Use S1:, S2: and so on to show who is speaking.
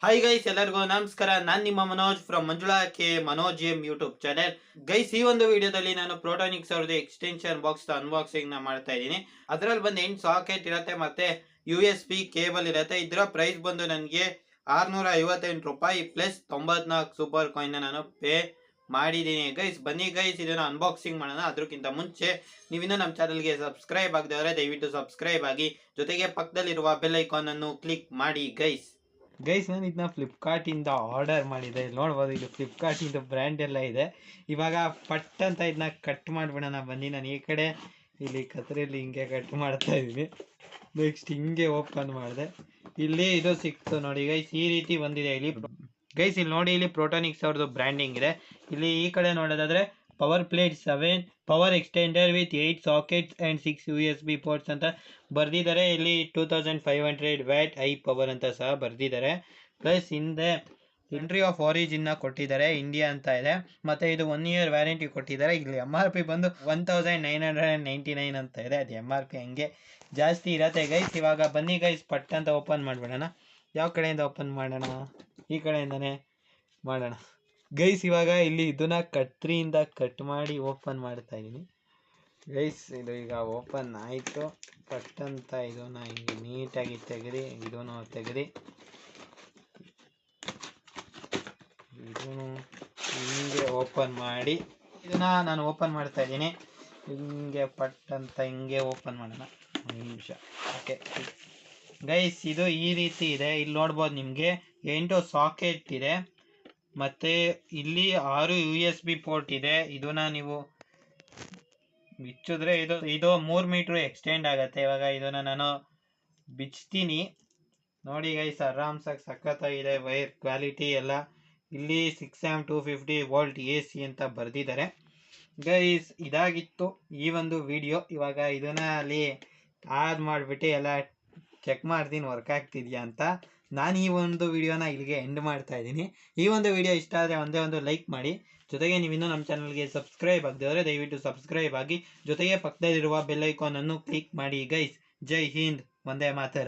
S1: Hi guys, ಎಲ್ಲರಿಗೂ ನಮಸ್ಕಾರ. ನಾನು ನಿಮ್ಮ Manoj from Manjula K Manoj M YouTube channel. Guys, ಈ ಒಂದು ವಿಡಿಯೋದಲ್ಲಿ ನಾನು ಪ್ರೋಟಾನಿಕ್ಸ್ ಅವ್ರದ್ದು ಎಕ್ಸ್ಟೆನ್ಷನ್ ಬಾಕ್ಸ್ ಅನ್ಬಾಕ್ಸಿಂಗ್ ನ ಮಾಡ್ತಾ ಇದ್ದೀನಿ. ಅದರಲ್ಲಿ ಬಂದು 8 ಸಾಕೆಟ್ ಇರುತ್ತೆ, ಮತ್ತೆ USB ಕೇಬಲ್ ಇರುತ್ತೆ. ಇದರ ಪ್ರೈಸ್ ಬಂದು ನನಗೆ 658 ರೂಪಾಯಿ ಪ್ಲಸ್ 94 ಸೂಪರ್ ಕಾಯಿನ್ ನಾನು ಪೇ ಮಾಡಿದ್ದೀನಿ. ಗೈಸ್, ಬನ್ನಿ ಗೈಸ್, ಇದನ್ನ ಅನ್ಬಾಕ್ಸಿಂಗ್ ಮಾಡೋಣ. ಅದಕ್ಕಿಂತ ಮುಂಚೆ ನೀವಿನ್ನೂ ನಮ್ಮ ಚಾನಲ್ಗೆ ಸಬ್ಸ್ಕ್ರೈಬ್ ಆಗದವರೆ ದಯವಿಟ್ಟು ಸಬ್ಸ್ಕ್ರೈಬ್ ಆಗಿ, ಜೊತೆಗೆ ಪಕ್ಕದಲ್ಲಿರುವ ಬೆಲ್ ಐಕಾನ್ ಅನ್ನು ಕ್ಲಿಕ್ ಮಾಡಿ. ಗೈಸ್, ನಾನು ಇದನ್ನ ಫ್ಲಿಪ್ಕಾರ್ಟಿಂದ ಆರ್ಡರ್ ಮಾಡಿದೆ. ನೋಡ್ಬೋದು, ಇದು ಫ್ಲಿಪ್ಕಾರ್ಟಿಂದ ಬ್ರ್ಯಾಂಡ್ ಎಲ್ಲ ಇದೆ. ಇವಾಗ ಪಟ್ ಅಂತ ಇದನ್ನ ಕಟ್ ಮಾಡಿಬಿಡೋಣ ಬನ್ನಿ. ನಾನು ಈ ಕಡೆ ಇಲ್ಲಿ ಕತ್ತರಿಯಲ್ಲಿ ಹಿಂಗೆ ಕಟ್ ಮಾಡ್ತಾ ಇದ್ದೀನಿ. ನೆಕ್ಸ್ಟ್ ಹಿಂಗೆ ಓಪನ್ ಮಾಡಿದೆ, ಇಲ್ಲಿ ಇದು ಸಿಕ್ತು ನೋಡಿ ಗೈಸ್. ಈ ರೀತಿ ಬಂದಿದೆ ಇಲ್ಲಿ ಗೈಸ್. ಇಲ್ಲಿ ನೋಡಿ, ಇಲ್ಲಿ ಪ್ರೋಟಾನಿಕ್ಸ್ ಅವ್ರದ್ದು ಬ್ರ್ಯಾಂಡಿಂಗ್ ಇದೆ. ಇಲ್ಲಿ ಈ ಕಡೆ ನೋಡೋದಾದ್ರೆ power plate 7 power extender with 8 sockets and 6 USB ports ಅಂತ ಬರೆದಿದ್ದಾರೆ. ಇಲ್ಲಿ 2500 ವ್ಯಾಟ್ ಐ ಪವರ್ ಅಂತ ಸಹ ಬರೆದಿದ್ದಾರೆ. ಪ್ಲಸ್ ಹಿಂದೆ ಕಂಟ್ರಿ ಆಫ್ ಆರಿಜಿನ್ ಕೊಟ್ಟಿದ್ದಾರೆ, ಇಂಡಿಯಾ ಅಂತ ಇದೆ. ಮತ್ತೆ ಇದು 1 year ವ್ಯಾರಂಟಿ ಕೊಟ್ಟಿದ್ದಾರೆ. ಇಲ್ಲಿ MRP ಬಂದು 1999 ಅಂತ ಇದೆ. ಅದು MRP ಹಂಗೆ ಜಾಸ್ತಿ ಇರತ್ತೆ ಗೈಸ್. ಇವಾಗ ಬನ್ನಿ ಗೈಸ್, ಪಟ್ ಅಂತ ಓಪನ್ ಮಾಡಿಬಿಡೋಣ. ಯಾವ ಕಡೆಯಿಂದ ಓಪನ್ ಮಾಡೋಣ? ಈ ಕಡೆಯಿಂದನೇ ಮಾಡೋಣ ಗೈಸ್. ಇವಾಗ ಇಲ್ಲಿ ಇದನ್ನ ಕತ್ರಿಯಿಂದ ಕಟ್ ಮಾಡಿ ಓಪನ್ ಮಾಡ್ತಾ ಇದ್ದೀನಿ ಗೈಸ್. ಇದು ಈಗ ಓಪನ್ ಆಯಿತು. ಪಟ್ ಅಂತ ಇದನ್ನ ಹಿಂಗೆ ನೀಟಾಗಿ ತೆಗೆದು, ಇದನ್ನು ತೆಗೆದು, ಇದನ್ನು ಹಿಂಗೆ ಓಪನ್ ಮಾಡಿ, ಇದನ್ನ ನಾನು ಓಪನ್ ಮಾಡ್ತಾ ಇದ್ದೀನಿ. ಹಿಂಗೆ ಪಟ್ ಅಂತ ಹಿಂಗೆ ಓಪನ್ ಮಾಡೋಣ. ಒಂದು ನಿಮಿಷ. ಓಕೆ ಗೈಸ್, ಇದು ಈ ರೀತಿ ಇದೆ. ಇಲ್ಲಿ ನೋಡ್ಬೋದು, ನಿಮಗೆ 8 ಸಾಕೆಟ್ ಇದೆ, ಮತ್ತೆ ಇಲ್ಲಿ 6 USB ಪೋರ್ಟ್ ಇದೆ. ಇದನ್ನ ನೀವು ಬಿಚ್ಚಿದ್ರೆ ಇದು 3 ಮೀಟರ್ ಎಕ್ಸ್ಟೆಂಡ್ ಆಗುತ್ತೆ. ಇವಾಗ ಇದನ್ನ ನಾನು ಬಿಚ್ತೀನಿ ನೋಡಿ ಗೈಸ್. ಆರಾಮ್ಸಾಗಿ ಸಖತ್ತಾಗಿದೆ ವೈರ್ ಕ್ವಾಲಿಟಿ ಎಲ್ಲ. ಇಲ್ಲಿ 6 amp 250 ವೋಲ್ಟ್ AC ಅಂತ ಬರೆದಿದ್ದಾರೆ ಗೈಸ್. ಇದಾಗಿತ್ತು ಈ ಒಂದು ವಿಡಿಯೋ. ಇವಾಗ ಇದನ್ನ ಅಲ್ಲಿ ಆನ್ ಮಾಡಿಬಿಟ್ಟು ಎಲ್ಲ ಚೆಕ್ ಮಾಡ್ತೀನಿ ವರ್ಕ್ ಆಗ್ತಿದ್ಯಾ ಅಂತ. ನಾನು ಈ ಒಂದು ವಿಡಿಯೋನ ಇಲ್ಲಿಗೆ ಎಂಡ್ ಮಾಡ್ತಾ ಇದ್ದೀನಿ. ಈ ಒಂದು ವಿಡಿಯೋ ಇಷ್ಟ ಆದರೆ ಒಂದೇ ಒಂದು ಲೈಕ್ ಮಾಡಿ, ಜೊತೆಗೆ ನೀವಿನ್ನೂ ನಮ್ಮ ಚಾನಲ್ಗೆ ಸಬ್ಸ್ಕ್ರೈಬ್ ಆಗದವರೆ ದಯವಿಟ್ಟು ಸಬ್ಸ್ಕ್ರೈಬ್ ಆಗಿ, ಜೊತೆಗೆ ಪಕ್ಕದಲ್ಲಿರುವ ಬೆಲ್ ಐಕಾನ್ ಅನ್ನು ಕ್ಲಿಕ್ ಮಾಡಿ ಗೈಸ್. ಜೈ ಹಿಂದ್, ವಂದೇ ಮಾತರಂ.